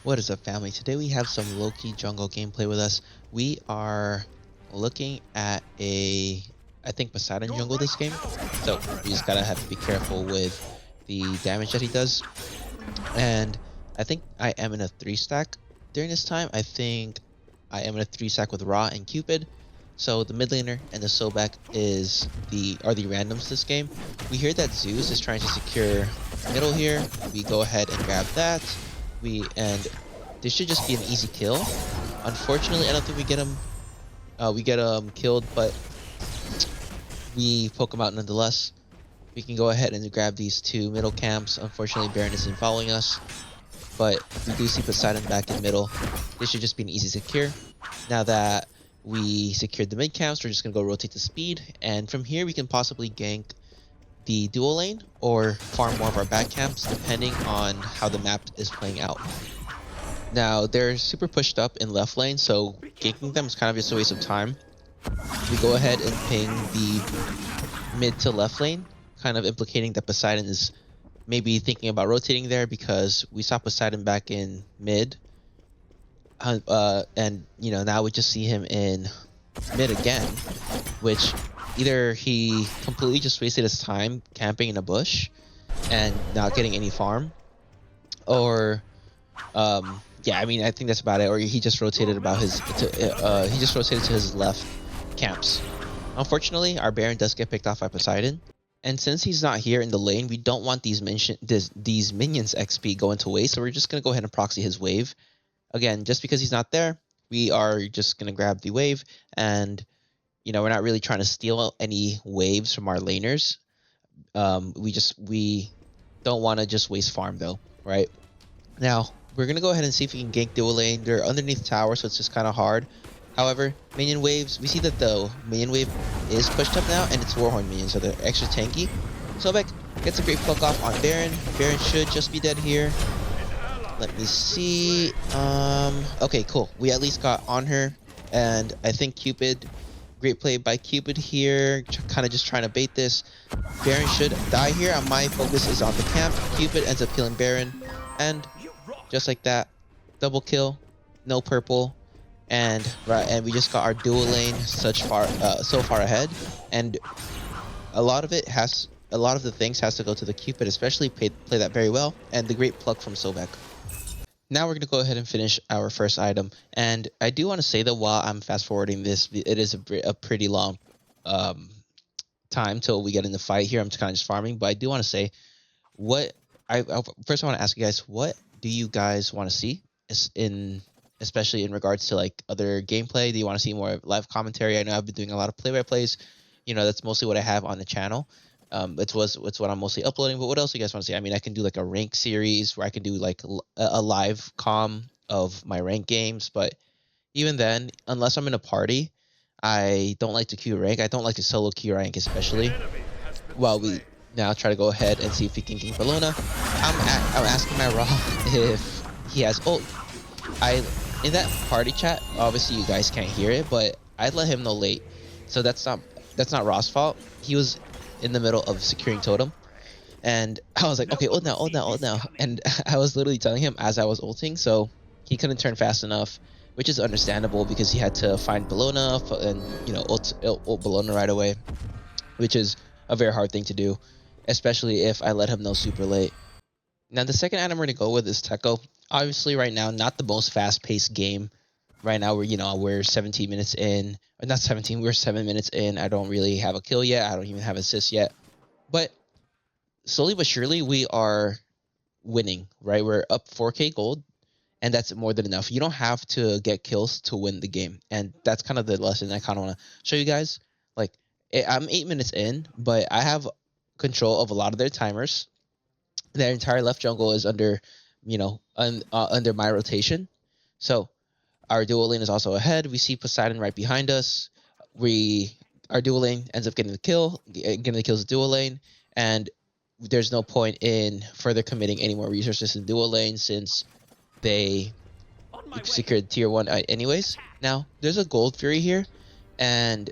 What is up, family? Today we have some Loki jungle gameplay with us. We are looking at I think Poseidon jungle this game. So we just gotta have to be careful with the damage that he does. And I think I am in a 3-stack during this time. I think I am in a 3-stack with Ra and Cupid. So the mid laner and the Sobek are the randoms this game. We hear that Zeus is trying to secure middle here. We go ahead and grab that. This should just be an easy kill. Unfortunately, I don't think we get him. We get him killed, but we poke him out nonetheless. We can go ahead and grab these two middle camps. Unfortunately, Baron isn't following us, but we do see Poseidon back in middle. This should just be an easy secure. Now that we secured the mid camps, we're just gonna go rotate the speed, and from here we can possibly gank the dual lane or farm more of our back camps depending on how the map is playing out. Now they're super pushed up in left lane, so ganking them is kind of just a waste of time. We go ahead and ping the mid to left lane, kind of implicating that Poseidon is maybe thinking about rotating there because we saw Poseidon back in mid. And now we just see him in mid again, which either he completely just wasted his time camping in a bush and not getting any farm, or yeah, I mean, I think that's about it. Or he just rotated to his left camps. Unfortunately, our Baron does get picked off by Poseidon, and since he's not here in the lane, we don't want these minions XP going to waste. So we're just gonna go ahead and proxy his wave. Again, just because he's not there, we are just gonna grab the wave, and we're not really trying to steal any waves from our laners. We don't want to just waste farm though, right? Now we're gonna go ahead and see if we can gank dual lane. They're underneath tower, so it's just kind of hard. However, minion waves, we see that the minion wave is pushed up now, and it's Warhorn minions, so they're extra tanky. Sobek gets a great poke off on Baron. Baron should just be dead here. Let me see. Okay, cool. We at least got on her, and I think Cupid, great play by Cupid here, kind of just trying to bait this. Baron should die here, and my focus is on the camp. Cupid ends up killing Baron, and just like that, double kill, no purple, and we just got our dual lane so far ahead, and a lot of the things has to go to the Cupid, especially play that very well, and the great pluck from Sobek. Now we're going to go ahead and finish our first item, and I do want to say that while I'm fast forwarding this, it is a pretty long time till we get in the fight here. I'm kind of just farming, but I do want to say first I want to ask you guys, what do you guys want to see especially in regards to like other gameplay? Do you want to see more live commentary? I know I've been doing a lot of play-by-plays. That's mostly what I have on the channel. It's what I'm mostly uploading, but what else do you guys want to see? I mean, I can do like a rank series where I can do like a live comm of my rank games, but even then, unless I'm in a party, I don't like to queue rank. I don't like to solo queue rank, especially while we now try to go ahead and see if he can gank Bellona. I'm asking my Ra if he has ult. In that party chat, obviously you guys can't hear it, but I let him know late, so that's not Ra's fault. He was in the middle of securing totem, and I was like, okay, ult now, and I was literally telling him as I was ulting, so he couldn't turn fast enough, which is understandable because he had to find Bellona and ult Bellona right away, which is a very hard thing to do, especially if I let him know super late. Now the second item we're gonna go with is Techo. Obviously right now not the most fast-paced game. Right now we're 17 minutes in, or not 17, we're 7 minutes in. I don't really have a kill yet. I don't even have assist yet. But slowly but surely we are winning, right? We're up 4k gold, and that's more than enough. You don't have to get kills to win the game, and that's kind of the lesson I kind of want to show you guys. Like, I'm 8 minutes in, but I have control of a lot of their timers. Their entire left jungle is under under my rotation. So our dual lane is also ahead. We see Poseidon right behind us. Our dual lane ends up getting the kills the dual lane, and there's no point in further committing any more resources in dual lane since they secured tier 1 anyways. Now there's a gold fury here, and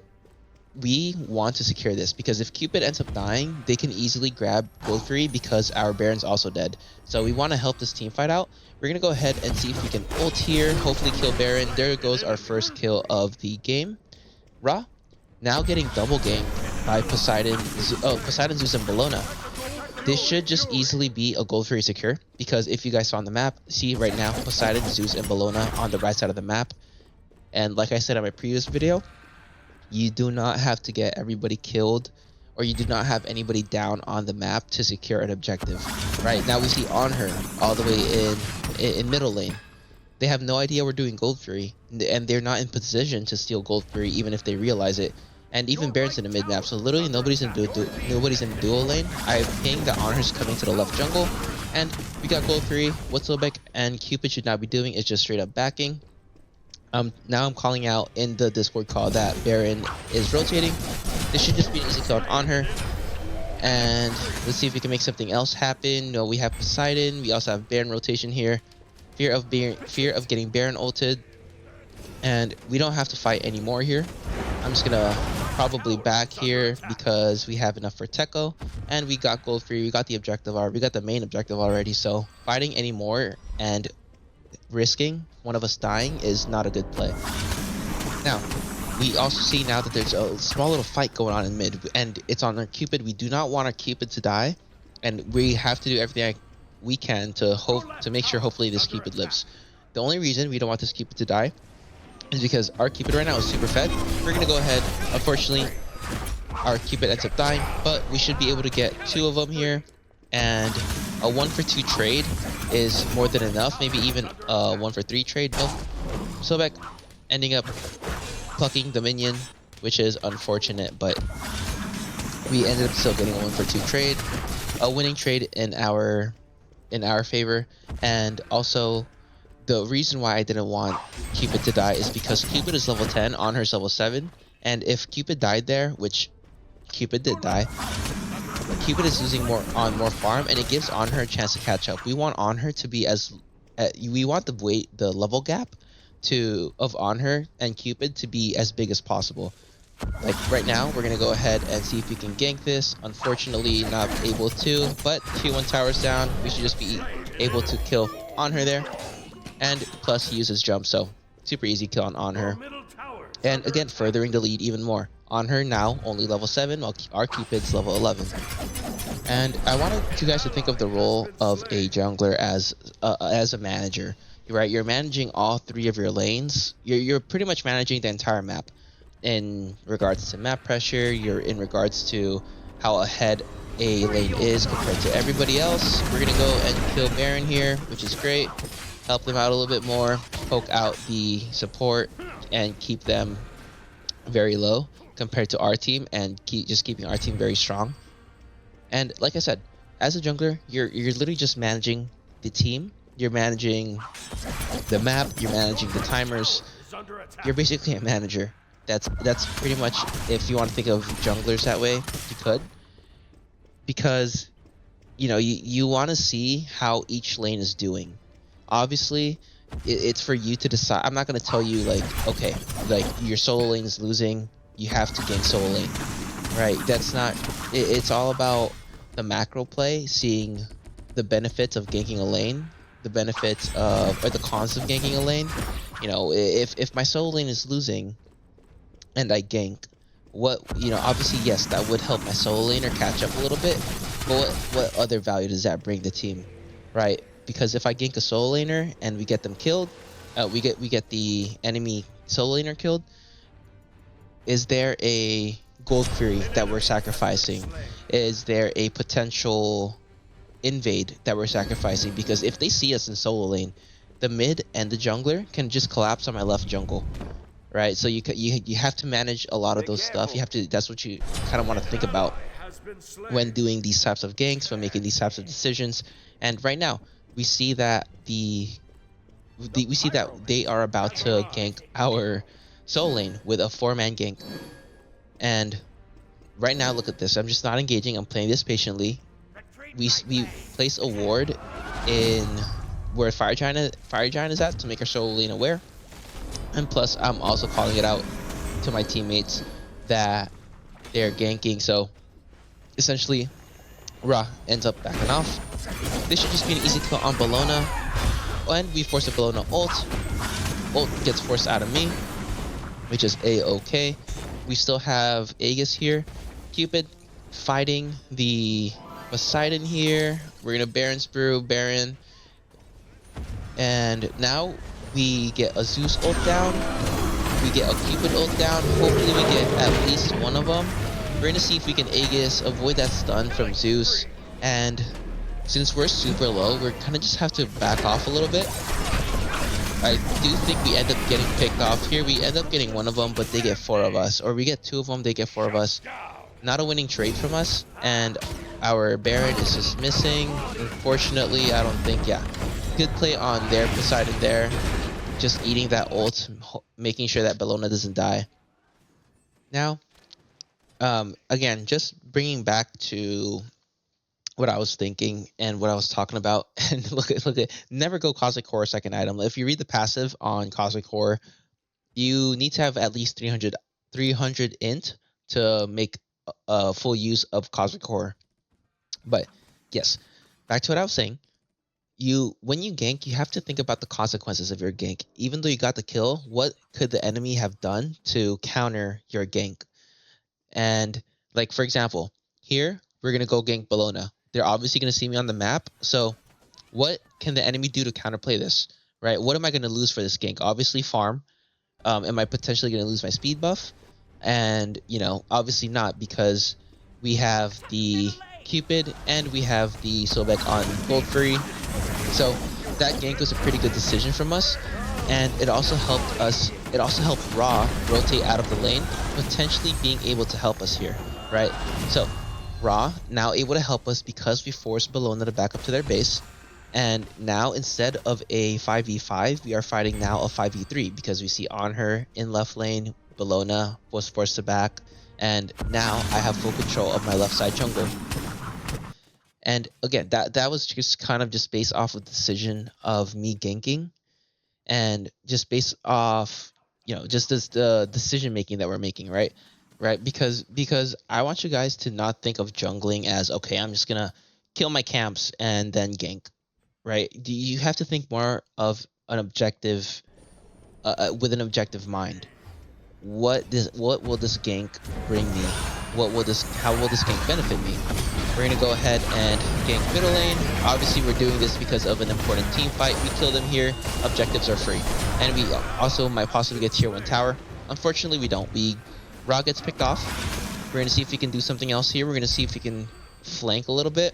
we want to secure this, because if Cupid ends up dying, they can easily grab gold free because our Baron's also dead. So we want to help this team fight out. We're going to go ahead and see if we can ult here, hopefully kill Baron. There goes our first kill of the game. Ra, now getting double ganked by Poseidon, Zeus, and Bellona. This should just easily be a gold free secure, because if you guys saw on the map, see right now, Poseidon, Zeus, and Bellona on the right side of the map. And like I said in my previous video, you do not have to get everybody killed, or you do not have anybody down on the map to secure an objective. Right now we see on her all the way in middle lane. They have no idea we're doing gold free, and they're not in position to steal gold free even if they realize it. And even Baron's in the mid map, so literally nobody's in dual lane. I ping that Honor's coming to the left jungle, and we got gold free. What Sobek and Cupid should not be doing is just straight up backing. Now I'm calling out in the Discord call that Baron is rotating. This should just be an easy kill on her. And let's see if we can make something else happen. No, we have Poseidon. We also have Baron rotation here. Fear of getting Baron ulted. And we don't have to fight anymore here. I'm just gonna probably back here because we have enough for Techo. And we got gold free. We got the objective already. We got the main objective already. So fighting anymore and risking one of us dying is not a good play. Now, we also see now that there's a small little fight going on in mid, and it's on our Cupid. We do not want our Cupid to die, and we have to do everything we can to make sure hopefully this Cupid lives. The only reason we don't want this Cupid to die is because our Cupid right now is super fed. We're gonna go ahead. Unfortunately, our Cupid ends up dying, but we should be able to get 2 of them here, and a 1-for-2 trade is more than enough. Maybe even a 1-for-3 trade. Nope. Sobek ending up plucking the minion, which is unfortunate, but we ended up still getting a 1-for-2 trade, a winning trade in our favor. And also, the reason why I didn't want Cupid to die is because Cupid is level 10, on her's level 7, and if Cupid died there, which Cupid did die, Cupid is losing more farm, and it gives on her a chance to catch up. We want on her to be we want the level gap of on her and Cupid to be as big as possible. Like right now, we're gonna go ahead and see if we can gank this. Unfortunately, not able to, but Q1 towers down. We should just be able to kill on her there, and plus he uses jump, so super easy kill on her. And again, furthering the lead even more. On her now only level 7, while our Cupid's level 11. And I wanted you guys to think of the role of a jungler as a manager, right? You're managing all 3 of your lanes. You're pretty much managing the entire map in regards to map pressure. You're in regards to how ahead a lane is compared to everybody else. We're gonna go and kill Baron here, which is great. Help them out a little bit more, poke out the support, and keep them very low compared to our team, and just keeping our team very strong. And like I said, as a jungler, you're literally just managing the team. You're managing the map. You're managing the timers. You're basically a manager. That's pretty much, if you want to think of junglers that way, you could. Because, you know, you want to see how each lane is doing. Obviously, it's for you to decide. I'm not going to tell you, like, okay, like, your solo lane is losing, you have to gank solo lane. Right? That's not... It's all about the macro play, seeing the benefits of ganking a lane, the benefits of... or the cons of ganking a lane. You know, if my solo lane is losing and I gank, obviously, yes, that would help my solo laner catch up a little bit, but what other value does that bring the team, right? Because if I gank a solo laner and we get them killed, we get the enemy solo laner killed, is there a gold query that we're sacrificing? Is there a potential invade that we're sacrificing? Because if they see us in solo lane, the mid and the jungler can just collapse on my left jungle. Right, so you have to manage a lot of those stuff. You have to. That's what you kind of want to think about when doing these types of ganks, when making these types of decisions. And right now, we see that they are about to gank our solo lane with a 4-man gank. And right now, look at this. I'm just not engaging. I'm playing this patiently. We place a ward in where Fire Giant is at to make our solo lane aware. And plus, I'm also calling it out to my teammates that they're ganking. So essentially, Ra ends up backing off. This should just be an easy kill on Bellona. And we force a Bellona ult. Ult gets forced out of me, which is a-okay. We still have Aegis here. Cupid fighting the Poseidon here. We're gonna Baron's Brew, Baron. And now we get a Zeus ult down. We get a Cupid ult down. Hopefully we get at least one of them. We're gonna see if we can Aegis, avoid that stun from Zeus. And since we're super low, we're kind of just have to back off a little bit. I do think we end up getting picked off here. We end up getting one of them, but they get 4 of us. Or we get 2 of them, they get 4 of us. Not a winning trade from us. And our Baron is just missing. Unfortunately, I don't think, yeah. Good play on their Poseidon there. Just eating that ult, making sure that Bellona doesn't die. Now, again, just bringing back to what I was thinking and what I was talking about. And look at, never go Cosmic Horror second item. If you read the passive on Cosmic Horror, you need to have at least 300 int to make a full use of Cosmic Horror. But yes, back to what I was saying. When you gank, you have to think about the consequences of your gank. Even though you got the kill, what could the enemy have done to counter your gank? And like, for example, here we're gonna go gank Bellona. They're obviously gonna see me on the map. So what can the enemy do to counterplay this? Right? What am I gonna lose for this gank? Obviously farm. Am I potentially gonna lose my speed buff? And obviously not, because we have the Cupid and we have the Sobek on gold free. So that gank was a pretty good decision from us, and it also helped us. It also helped Ra rotate out of the lane, potentially being able to help us here, right? So Ra now able to help us because we forced Bellona to back up to their base, and now instead of a 5v5, we are fighting now a 5v3 because we see on her in left lane, Bellona was forced to back, and now I have full control of my left side jungle. And again, that was just kind of just based off of the decision of me ganking, and just based off, just the decision making that we're making, right? Because I want you guys to not think of jungling as, okay, I'm just gonna kill my camps and then gank, right? You have to think more of an objective, with an objective mind. What will this gank bring me? How will this gank benefit me? We're gonna go ahead and gank middle lane. Obviously, we're doing this because of an important team fight. We kill them here. Objectives are free, and we also might possibly get tier 1 tower. Unfortunately, we don't. Ra gets picked off. We're gonna see if we can do something else here. We're gonna see if we can flank a little bit.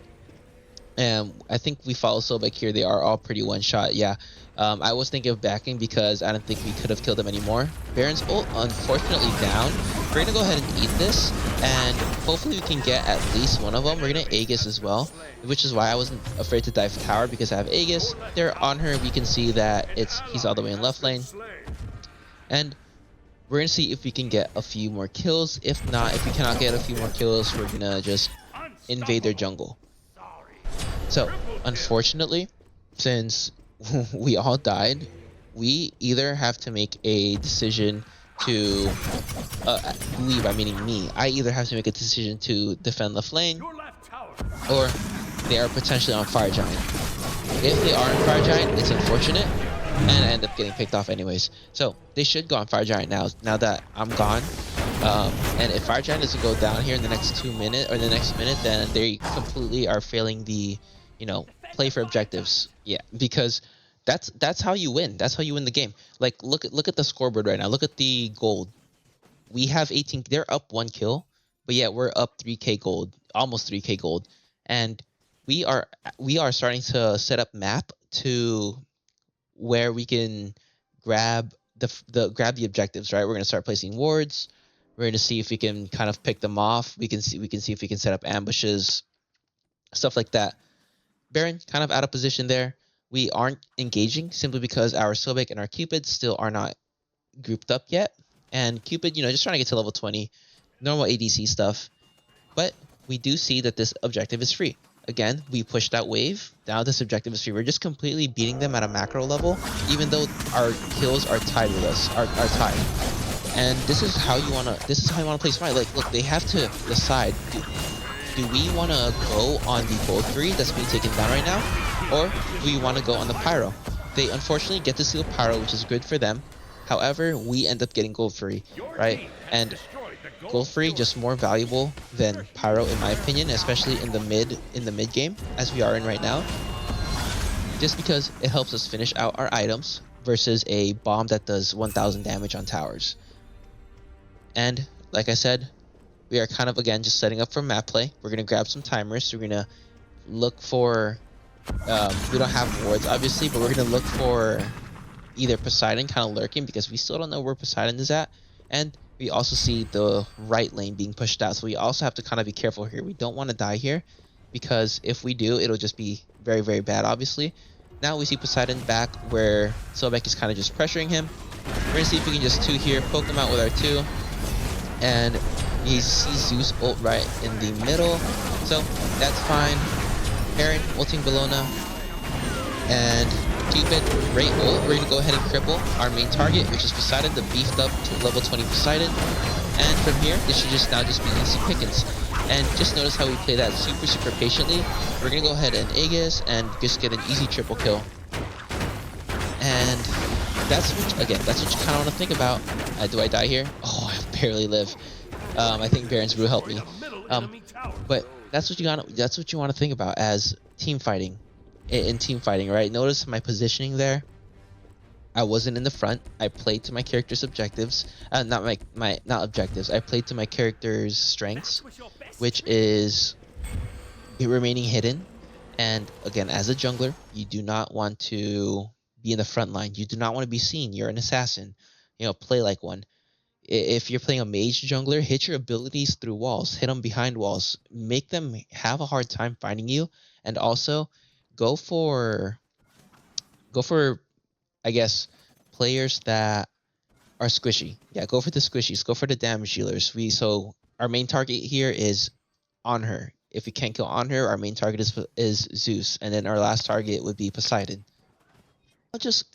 And I think we follow Sobek here. They are all pretty one-shot. Yeah. I was thinking of backing because I don't think we could have killed them anymore. Baron's ult, unfortunately, down. We're going to go ahead and eat this, and hopefully we can get at least one of them. We're going to Aegis as well, which is why I wasn't afraid to dive tower, because I have Aegis. They're on her. We can see that he's all the way in left lane. And we're going to see if we can get a few more kills. If not, if we cannot get a few more kills, we're going to just invade their jungle. So, unfortunately, since we all died, we either have to make a decision to leave. I meaning me. I either have to make a decision to defend left lane, or they are potentially on Fire Giant. If they are on Fire Giant, it's unfortunate, and I end up getting picked off anyways. So they should go on Fire Giant now that I'm gone. And if Fire Giant doesn't go down here in the next 2 minutes or the next minute, then they completely are failing the play for objectives. Yeah, because that's how you win. That's how you win the game. Like, look at the scoreboard right now. Look at the gold. We have 18. They're up 1 kill, but yeah, we're up 3k gold, almost 3k gold, and we are starting to set up map to where we can grab the objectives. Right, we're gonna start placing wards. We're gonna see if we can kind of pick them off. We can see if we can set up ambushes, stuff like that. Baron kind of out of position there. We aren't engaging simply because our Sobek and our Cupid still are not grouped up yet. And Cupid, just trying to get to level 20, normal ADC stuff. But we do see that this objective is free. Again, we pushed that wave. Now this objective is free. We're just completely beating them at a macro level, even though our kills are tied with us, are tied. And this is how you wanna play Smite. Like, look, they have to decide. Do we wanna go on the gold 3 that's being taken down right now, or do we wanna go on the pyro? They unfortunately get to steal pyro, which is good for them. However, we end up getting gold free, right? And gold free just more valuable than pyro in my opinion, especially in the mid game as we are in right now. Just because it helps us finish out our items versus a bomb that does 1000 damage on towers. And like I said, we are kind of again just setting up for map play. We're gonna grab some timers. We're gonna look for we don't have wards obviously, but we're gonna look for either Poseidon kind of lurking because we still don't know where Poseidon is at, and we also see the right lane being pushed out. So we also have to kind of be careful here. We don't want to die here because if we do, it'll just be very, very bad, obviously. Now we see Poseidon back where Sobek is kind of just pressuring him. We're gonna see if we can just 2 here, poke him out with our 2, and he sees Zeus ult right in the middle, so that's fine. Heron ulting Bellona, and Cupid, great ult. We're gonna go ahead and cripple our main target, which is Poseidon, the beefed up to level 20 Poseidon. And from here, this should just be easy pickings. And just notice how we play that super, super patiently. We're gonna go ahead and Aegis and just get an easy triple kill. And that's what you kind of want to think about. Do I die here? Oh, I barely live. I think Baron's Brew helped me. But that's what you want to think about as team fighting. In team fighting, right? Notice my positioning there. I wasn't in the front. I played to my character's objectives. Not objectives. I played to my character's strengths, which is remaining hidden. And again, as a jungler, you do not want to be in the front line. You do not want to be seen. You're an assassin. You know, play like one. If you're playing a mage jungler, hit your abilities through walls. Hit them behind walls. Make them have a hard time finding you. And also, go for I guess players that are squishy. Yeah, go for the squishies. Go for the damage dealers. So our main target here is on her. If we can't kill on her, our main target is Zeus, and then our last target would be Poseidon. I'll just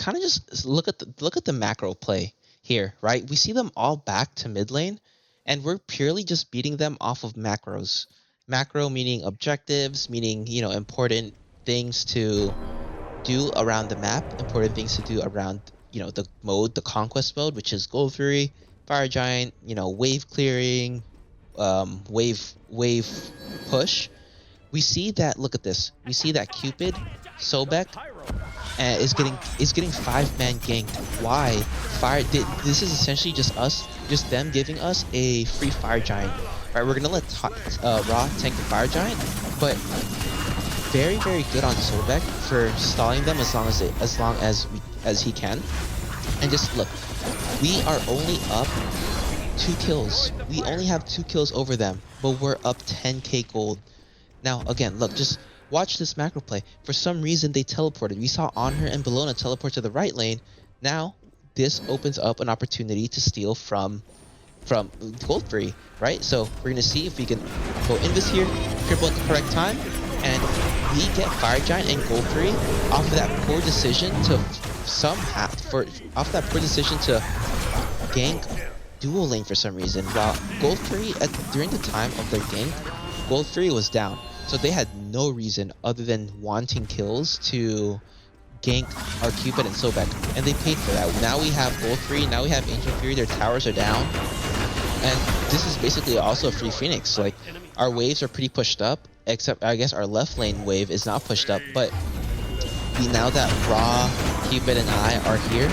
look at the macro play here, right? We see them all back to mid lane, and we're purely just beating them off of macros. Macro meaning objectives, meaning, you know, important things to do around the map, important things to do around, you know, the conquest mode, which is Gold Fury, Fire Giant, you know, wave clearing, wave push. We see that, look at this. We see that Cupid, Sobek, is getting 5-man ganked. Why? This is essentially just them giving us a free Fire Giant. Right, we're gonna let Ra tank the Fire Giant, but very, very good on Sobek for stalling them as long as he can. And just look, we are only up 2 kills. We only have 2 kills over them, but we're up 10k gold. Now again, look, just watch this macro play. For some reason they teleported. We saw Honor and Bellona teleport to the right lane. Now this opens up an opportunity to steal from gold free, right? So we're gonna see if we can go Invis here, cripple at the correct time, and we get Fire Giant and gold free off of that poor decision to gank dual lane for some reason. While gold free during the time of their gank, gold free was down, so they had no reason other than wanting kills to gank our Cupid and Sobek, and they paid for that. Now we have gold free, now we have Angel Fury, their towers are down, and this is basically also a free Phoenix. Like, our waves are pretty pushed up, except I guess our left lane wave is not pushed up, but now that Ra, Cupid, and I are here,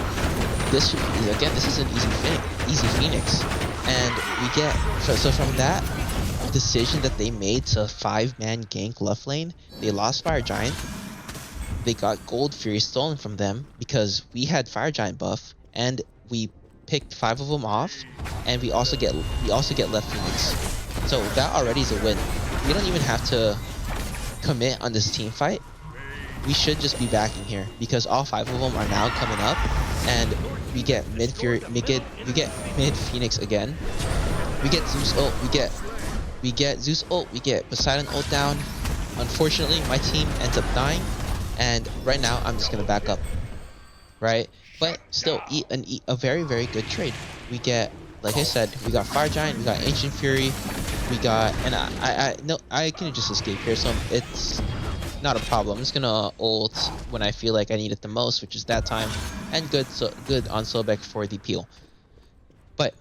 this is an easy Phoenix, and we get so from that decision that they made to 5-man gank left lane, they lost Fire Giant. They got Gold Fury stolen from them because we had Fire Giant buff, and we picked 5 of them off, and we also get left Phoenix. So that already is a win. We don't even have to commit on this team fight. We should just be backing here because all 5 of them are now coming up, and we get mid Phoenix again. We get Zeus ult. We get Zeus ult. We get Poseidon ult down. Unfortunately, my team ends up dying, and right now I'm just gonna back up, right? But still, a very, very good trade. We get like I said, we got Fire Giant, we got Ancient Fury, we got, and no, I can just escape here, so it's not a problem. I'm just gonna ult when I feel like I need it the most, which is that time, and good on Sobek for the peel. But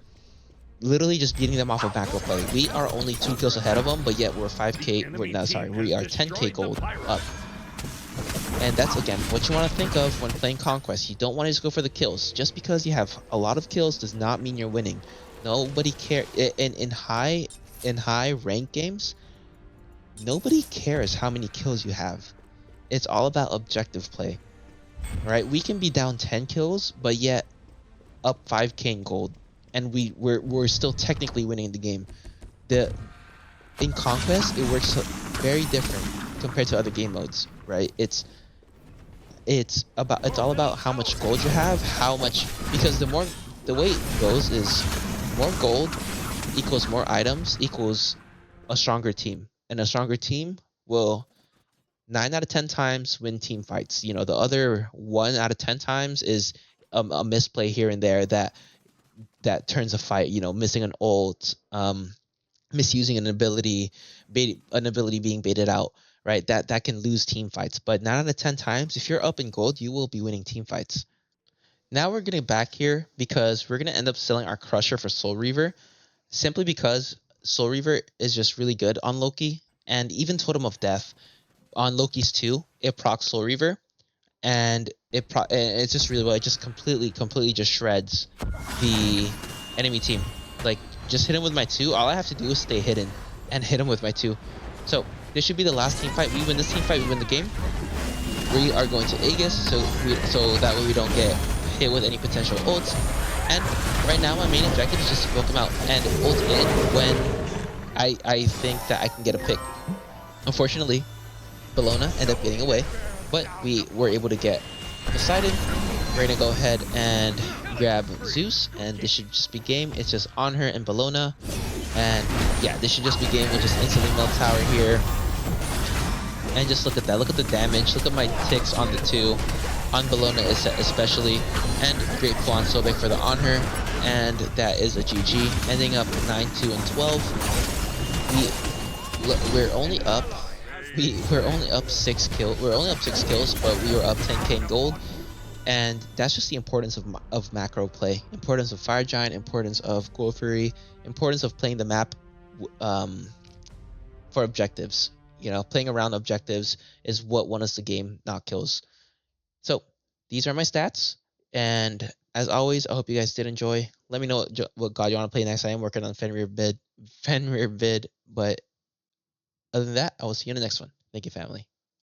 literally just beating them off of macro play. We are only 2 kills ahead of them, but yet we're 5k. We are 10k gold up. And that's, again, what you want to think of when playing Conquest. You don't want to just go for the kills. Just because you have a lot of kills does not mean you're winning. Nobody cares. In high rank games, nobody cares how many kills you have. It's all about objective play, right? We can be down 10 kills, but yet up 5k in gold, and we're still technically winning the game. In Conquest, it works very different compared to other game modes, right? It's all about how much gold you have, because the way it goes is more gold equals more items equals a stronger team, and a stronger team will 9 out of 10 times win team fights. The other 1 out of 10 times is a misplay here and there that turns a fight. Missing an ult, misusing an ability being baited out, right? That can lose team fights. But 9 out of 10 times, if you're up in gold, you will be winning team fights. Now we're getting back here because we're going to end up selling our Crusher for Soul Reaver, simply because Soul Reaver is just really good on Loki, and even Totem of Death on Loki's 2, it procs Soul Reaver, and it's just really well. It just completely just shreds the enemy team. Like, just hit him with my 2. All I have to do is stay hidden and hit him with my 2. So this should be the last team fight. We win this team fight, we win the game. We are going to Aegis, so that way we don't get hit with any potential ults. And right now my main objective is just to poke him out and ult in when I think that I can get a pick. Unfortunately, Bellona ended up getting away, but we were able to get Poseidon. We're gonna go ahead and grab Zeus, and this should just be game. It's just on her and Bellona, and yeah, this should just be game. We'll just instantly melt tower here, and just look at that. Look at the damage. Look at my ticks on the 2, on Bellona especially, and great pull on Sobek for the on her, and that is a GG, ending up 9-2 and 12. We're only up. We're only up 6 kills. We're only up 6 kills, but we were up 10k in gold, and that's just the importance of macro play, importance of Fire Giant, importance of Gold Fury, importance of playing the map for objectives. Playing around objectives is what won us the game, not kills. So these are my stats, and as always, I hope you guys did enjoy. Let me know what god you want to play next. I am working on Fenrir vid, but other than that, I will see you in the next one. Thank you, family.